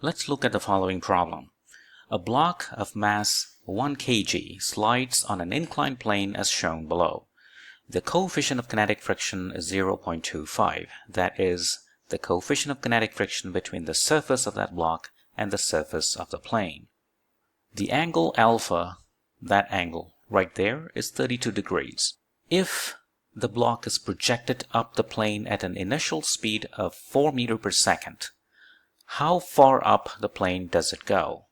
Let's look at the following problem. A block of mass 1 kg slides on an inclined plane as shown below. The coefficient of kinetic friction is 0.25. That is the coefficient of kinetic friction between the surface of that block and the surface of the plane. The angle alpha, that angle right there, is 32 degrees. If the block is projected up the plane at an initial speed of 4 meters per second, how far up the plane does it go?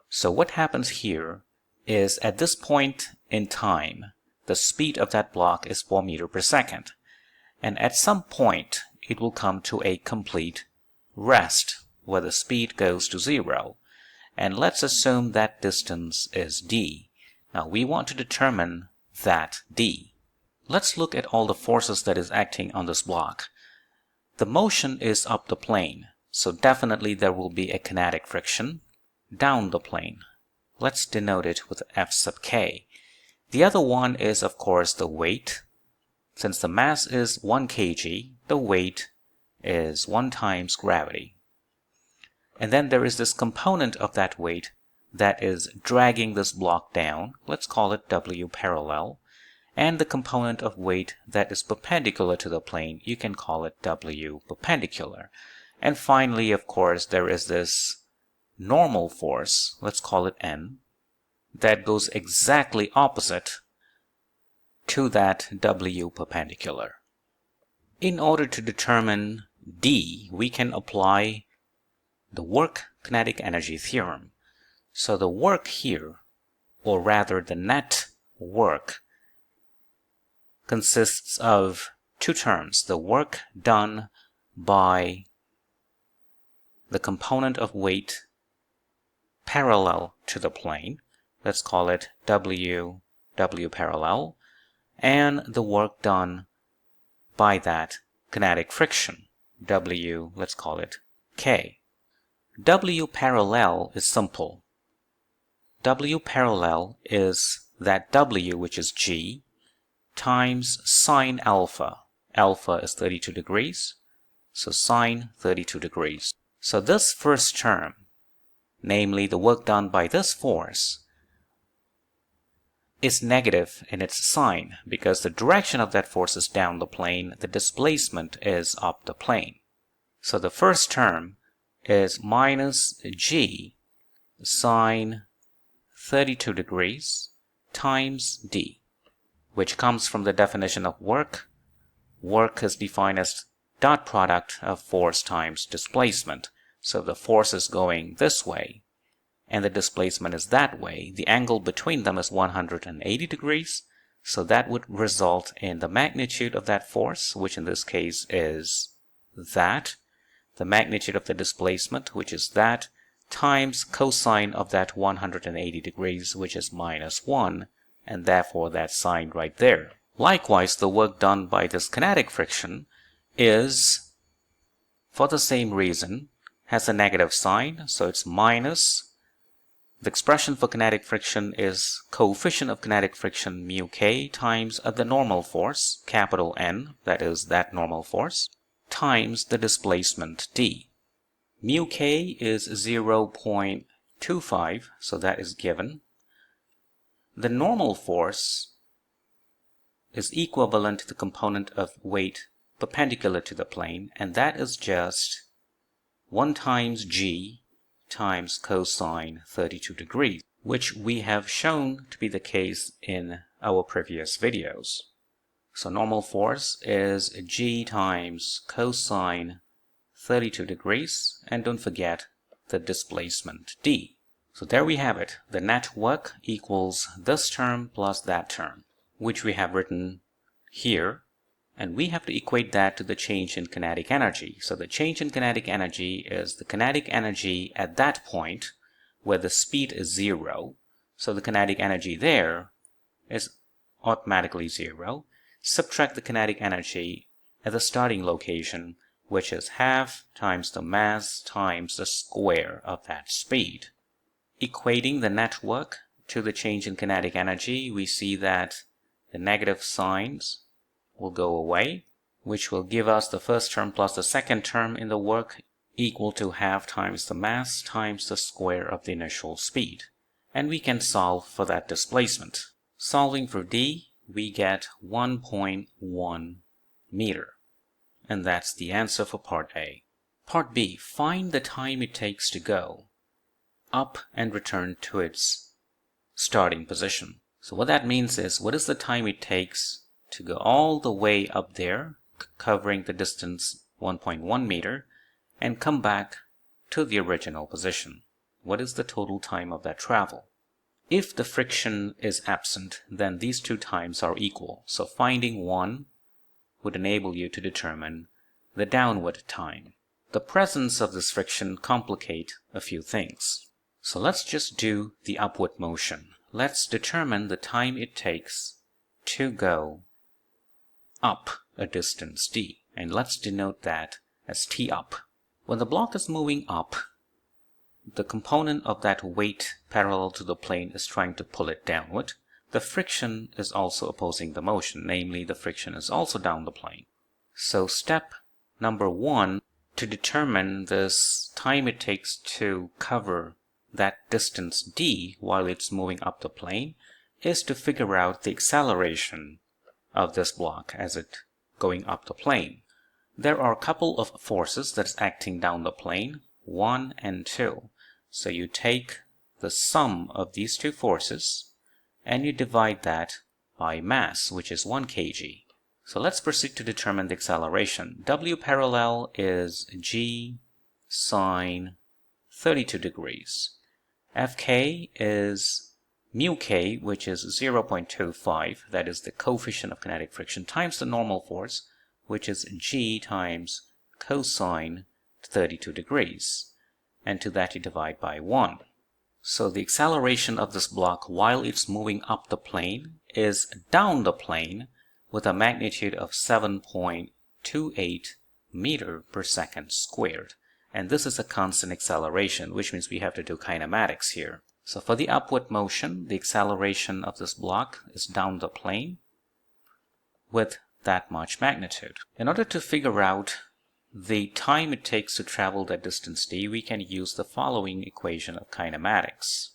So what happens here is at this point in time, the speed of that block is 4 meters per second. And at some point, it will come to a complete rest where the speed goes to 0. And let's assume that distance is d. Now we want to determine that d. Let's look at all the forces that is acting on this block. The motion is up the plane, so definitely there will be a kinetic friction down the plane. Let's denote it with F sub k. The other one is, of course, the weight. Since the mass is 1 kg, the weight is 1 times gravity. And then there is this component of that weight that is dragging this block down. Let's call it W parallel. And the component of weight that is perpendicular to the plane, you can call it W perpendicular. And finally, of course, there is this normal force, let's call it N, that goes exactly opposite to that W perpendicular. In order to determine D, we can apply the work-kinetic energy theorem. So the work here, or rather the net work, consists of two terms: the work done by the component of weight parallel to the plane, let's call it W parallel, and the work done by that kinetic friction, W, let's call it K. W parallel is simple. W parallel is that W, which is G, times sine alpha. Alpha is 32 degrees, so sine 32 degrees. So this first term, namely the work done by this force, is negative in its sign because the direction of that force is down the plane, the displacement is up the plane. So the first term is minus G sine 32 degrees times D, which comes from the definition of work. Work is defined as dot product of force times displacement. So the force is going this way and the displacement is that way. The angle between them is 180 degrees. So that would result in the magnitude of that force, which in this case is that. The magnitude of the displacement, which is that, times cosine of that 180 degrees, which is minus 1, and therefore that sign right there. Likewise, the work done by this kinetic friction is, for the same reason, has a negative sign, so it's minus. The expression for kinetic friction is coefficient of kinetic friction mu k times the normal force, capital N, that is that normal force, times the displacement d. Mu k is 0.25, so that is given. The normal force is equivalent to the component of weight perpendicular to the plane, and that is just 1 times g times cosine 32 degrees, which we have shown to be the case in our previous videos. So normal force is g times cosine 32 degrees, and don't forget the displacement d. So there we have it. The net work equals this term plus that term, which we have written here, and we have to equate that to the change in kinetic energy. So the change in kinetic energy is the kinetic energy at that point where the speed is 0. So the kinetic energy there is automatically 0. Subtract the kinetic energy at the starting location, which is half times the mass times the square of that speed. Equating the net work to the change in kinetic energy, we see that the negative signs will go away, which will give us the first term plus the second term in the work equal to half times the mass times the square of the initial speed. And we can solve for that displacement. Solving for d, we get 1.1 meter. And that's the answer for part A. Part B, find the time it takes to go up and return to its starting position. So what that means is, what is the time it takes to go all the way up there, covering the distance 1.1 meter, and come back to the original position? What is the total time of that travel? If the friction is absent, then these two times are equal. So finding one would enable you to determine the downward time. The presence of this friction complicates a few things. So let's just do the upward motion. Let's determine the time it takes to go up a distance d, and let's denote that as t up. When the block is moving up, the component of that weight parallel to the plane is trying to pull it downward. The friction is also opposing the motion, namely the friction is also down the plane. So step number 1 to determine this time it takes to cover that distance d while it's moving up the plane is to figure out the acceleration of this block as it going up the plane. There are a couple of forces that's acting down the plane, 1 and 2. So you take the sum of these two forces and you divide that by mass, which is 1 kg. So let's proceed to determine the acceleration. W parallel is g sine 32 degrees. Fk is mu k, which is 0.25, that is the coefficient of kinetic friction, times the normal force, which is g times cosine 32 degrees. And to that you divide by 1. So the acceleration of this block while it's moving up the plane is down the plane with a magnitude of 7.28 meter per second squared. And this is a constant acceleration, which means we have to do kinematics here. So for the upward motion, the acceleration of this block is down the plane with that much magnitude. In order to figure out the time it takes to travel that distance d, we can use the following equation of kinematics.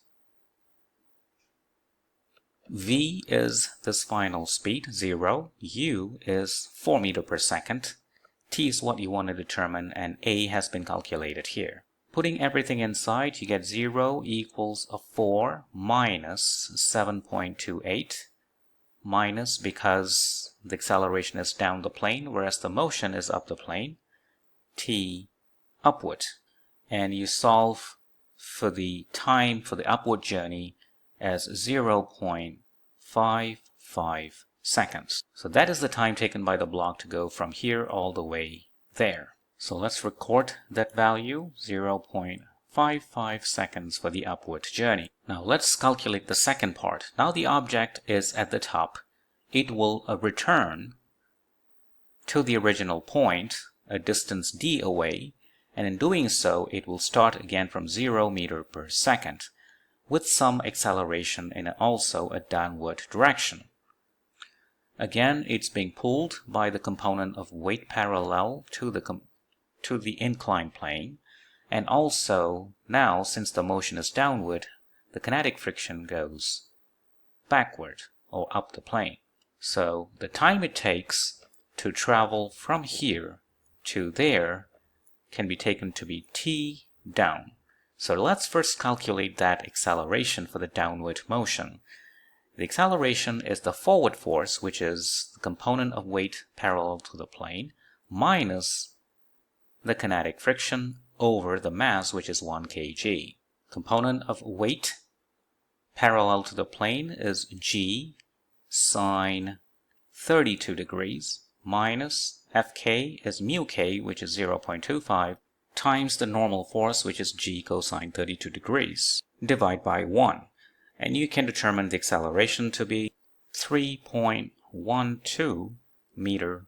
V is this final speed, 0. U is 4 meters per second. T is what you want to determine, and A has been calculated here. Putting everything inside, you get 0 equals a 4 minus 7.28 minus, because the acceleration is down the plane, whereas the motion is up the plane, t upward. And you solve for the time for the upward journey as 0.55 seconds. So that is the time taken by the block to go from here all the way there. So let's record that value, 0.55 seconds for the upward journey. Now let's calculate the second part. Now the object is at the top. It will return to the original point, a distance d away, and in doing so it will start again from 0 meter per second with some acceleration in also a downward direction. Again, it's being pulled by the component of weight parallel to the inclined plane, and also now, since the motion is downward, the kinetic friction goes backward or up the plane. So the time it takes to travel from here to there can be taken to be t down. So let's first calculate that acceleration for the downward motion. The acceleration is the forward force, which is the component of weight parallel to the plane, minus the kinetic friction over the mass, which is 1 kg. Component of weight parallel to the plane is g sine 32 degrees minus Fk is mu k, which is 0.25, times the normal force, which is g cosine 32 degrees, divide by 1. And you can determine the acceleration to be 3.12 meter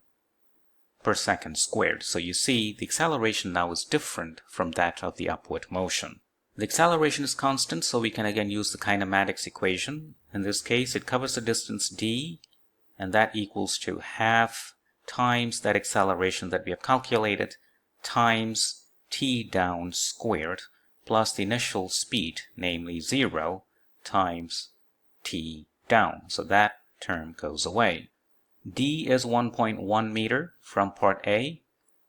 per second squared. So you see the acceleration now is different from that of the upward motion. The acceleration is constant, so we can again use the kinematics equation. In this case, it covers the distance d, and that equals to half times that acceleration that we have calculated times t down squared plus the initial speed, namely 0, times t down. So that term goes away. D is 1.1 meter from part A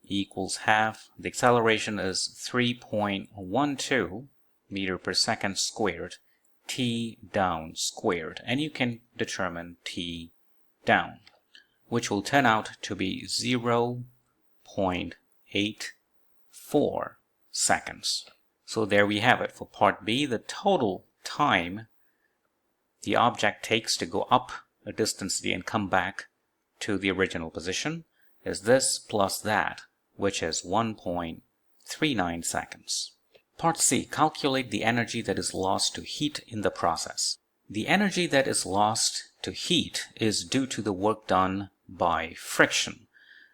equals half. The acceleration is 3.12 meter per second squared, t down squared. And you can determine t down, which will turn out to be 0.84 seconds. So there we have it. For part B, the total time the object takes to go up a distance d and come back to the original position is this plus that, which is 1.39 seconds. Part C, calculate the energy that is lost to heat in the process. The energy that is lost to heat is due to the work done by friction.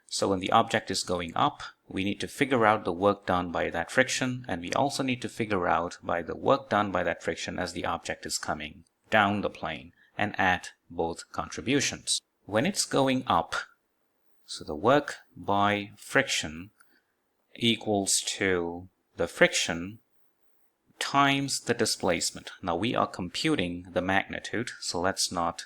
So when the object is going up, we need to figure out the work done by that friction, and we also need to figure out by the work done by that friction as the object is coming down the plane, and add both contributions. When it's going up, so the work by friction equals to the friction times the displacement. Now we are computing the magnitude, so let's not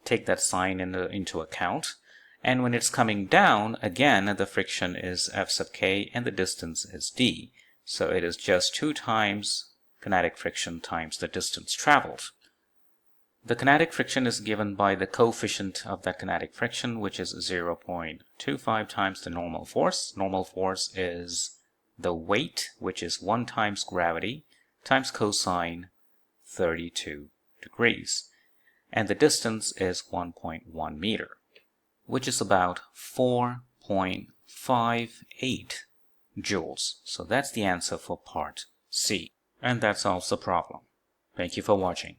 take that sign into account. And when it's coming down, again, the friction is F sub k and the distance is d. So it is just 2 times kinetic friction times the distance traveled. The kinetic friction is given by the coefficient of that kinetic friction, which is 0.25 times the normal force. Normal force is the weight, which is 1 times gravity, times cosine 32 degrees. And the distance is 1.1 meter, which is about 4.58 joules. So that's the answer for part C. And that solves the problem. Thank you for watching.